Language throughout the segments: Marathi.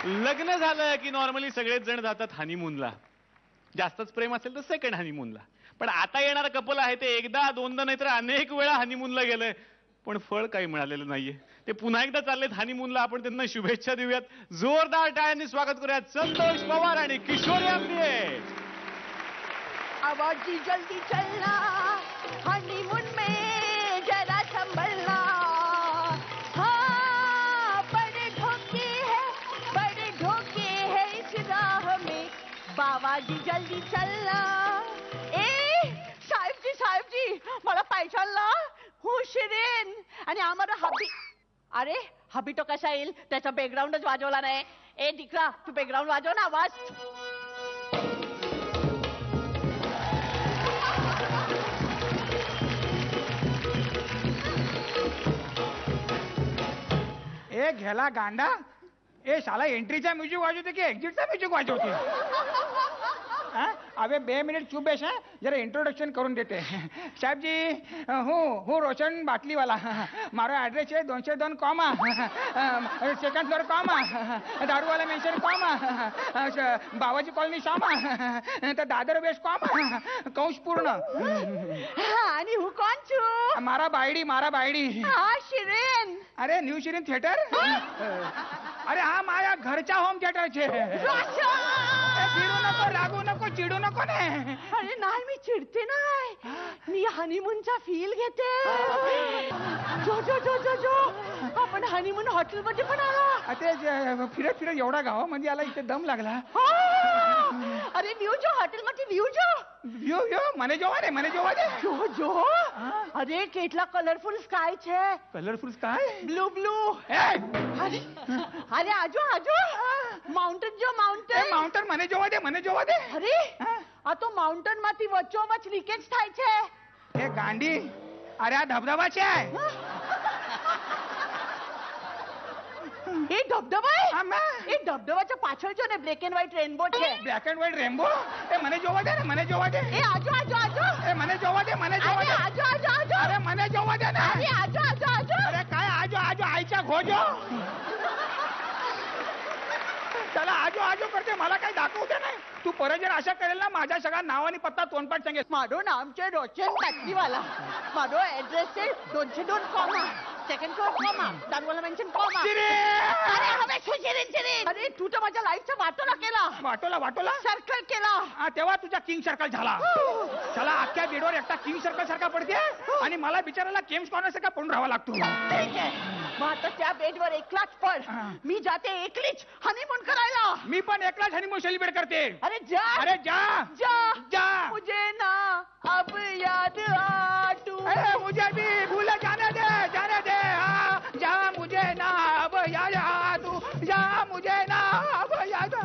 लग्न झालं की नॉर्मली सगळेच जण जातात हनीमूनला. जास्तच प्रेम असेल तर सेकंड हनीमूनला. पण आता येणारं कपल आहे ते एकदा दोनदा नाही तर अनेक वेळा हनीमूनला गेलंय, पण फळ काही मिळालेलं नाहीये. ते पुन्हा एकदा चाललेत हनीमूनला. आपण त्यांना शुभेच्छा देऊयात. जोरदार टाळ्यांनी स्वागत करूयात संतोष पवार आणि किशोरी आंबे. आवाजी जल्दी चलना हनीमून में जरा संभलना. हाँ बड़े धोखे है इस राह में. बाबाजी जल्दी चलना. साहेबजी मला पाहिजे ना हुशिरीन आणि आम्हाला हबी. अरे हबी तो कसा येईल, त्याचा बॅकग्राऊंडच वाजवला नाही. ए दिकरा तू बॅकग्राऊंड वाजव ना. आवाज ए घ्याला गांडा. ए शाला एंट्रीचा म्युझिक वाजवते की एक्झिटचा म्युझिक वाजवते? अबे 2 मिनिट चुप बेश है, जरा इंट्रोडक्शन करून देते. साहेब जी हूँ रोशन बाटलीवाला. मारो एड्रेस है 202 comma, second floor comma, Daruwala mansion comma, Babaji colony comma, तर दादर वेस्ट कॉमा, कौश पूर्ण. आणि हू कोण छू? मारा बायडी. हा शिरीन. अरे न्यू शिरीन थिएटर. अरे हा माझ्या घरच्या होम थिएटर छे. फिरू नको, रागू नको, चिडू नको ने. अरे नाही मी चिडते नाही, मी हनीमूनचा फील घेते. जो आपण हनीमून हॉटेल मध्ये पण आला. ते फिरत एवढा गावामध्ये आला, इथे दम लागला. अरे व्यू जो हॉटेल मध्ये व्यू મને જોવા દે. જો અરે કેટલા કલરફુલ સ્કાય છે. Colourful sky blue. અરે આજો માઉન્ટેન જો માઉન્ટેન મને જોવા દે. અરે આ તો માઉન્ટેન માંથી વચ્ચોવચ્ચ લીકેજ થાય છે. એ ગાંડી, અરે આ ધબધબા છે. એ ધબધબા એ ધબધબાच्या પાછળ જો ને બ્લેક એન્ડ વ્હાઈટ રેનબો છે. Black and white rainbow. એ મને જોવા દે. એ આજો એ મને જોવા દે. આજો અરે મને જોવા દે ને. અરે આજો अरे काय आजो आईच्या घोजो. चला आजो करते, मला काही दाखवू दे नाही. तू परत जर अशा करेल ना, माझ्या सगळ्या नाव आणि पत्ता तोंडपाठ सांगेल. मारो नाम છે રોશન બાટલીવાલા. મારો એડ્રેસ છે 202 comma, second floor comma, Daruwala mansion comma. अरे હવે શું शिरीन? अरे तू तर माझ्या लाईफचा वाटोला केला. वाटोला सर्कल केला. तेव्हा तुझा किंग सर्कल झाला. चला अख्ख्या बेडवर एकटा किंग सर्कल सारखा पडते आणि मला बिचारायला केम्स कॉर्नर सारखा पडून राहावा लागतो. ठीक आहे, मग आता त्या बेडवर एकलाच पड. मी जाते एकलीच हनीमून करायला. मी पण एकलाच हनीमून सेलिब्रेट करते. अरे जा. मुझे ना अब याद आ तू. मुझे भी भूल जाने दे. जा मुझे ना अब याद आ तू. जा मुझे ना अब याद आ.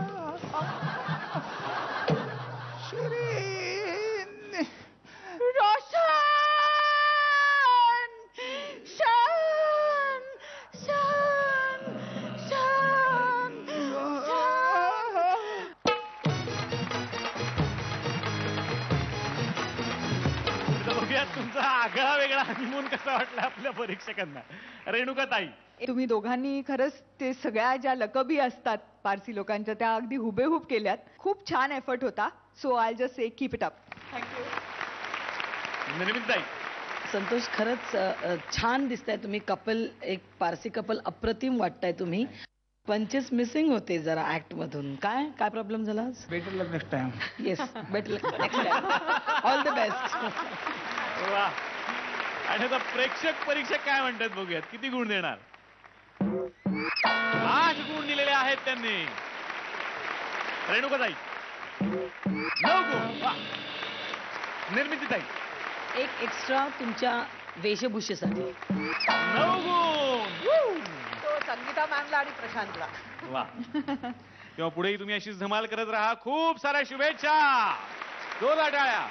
शिरीन. रोशन. तुमचा आगळा वेगळा हनीमून कसा वाटला आपल्या परीक्षकांना? रेणुकाताई, तुम्ही दोघांनी खरंच ते सगळ्या ज्या लकबी असतात पारसी लोकांच्या त्या अगदी हुबेहूब केल्यात. खूप छान एफर्ट होता. So I just say keep it up. Thank you. निर्मितताई, संतोष खरंच छान दिसताय तुम्ही. कपल, एक पारसी कपल अप्रतिम वाटताय तुम्ही. पंचेस मिसिंग होते जरा ऍक्ट मधून. काय प्रॉब्लेम झाला? Better luck next time. Yes, better luck next time. All the best. वा. आणि आता प्रेक्षक परीक्षक काय म्हणतात बघूयात. किती गुण देणार? 8 गुण दिलेले आहेत त्यांनी. रेणुकाताई 9 गुण. वा. निर्मितीताई एक एक्स्ट्रा तुमच्या वेशभूषेसाठी 9 गुण. तो संगीता मॅमला आणि प्रशांतला. वा. तेव्हा पुढेही तुम्ही अशीच धमाल करत राहा. खूप साऱ्या शुभेच्छा. जोरदार टाळ्या.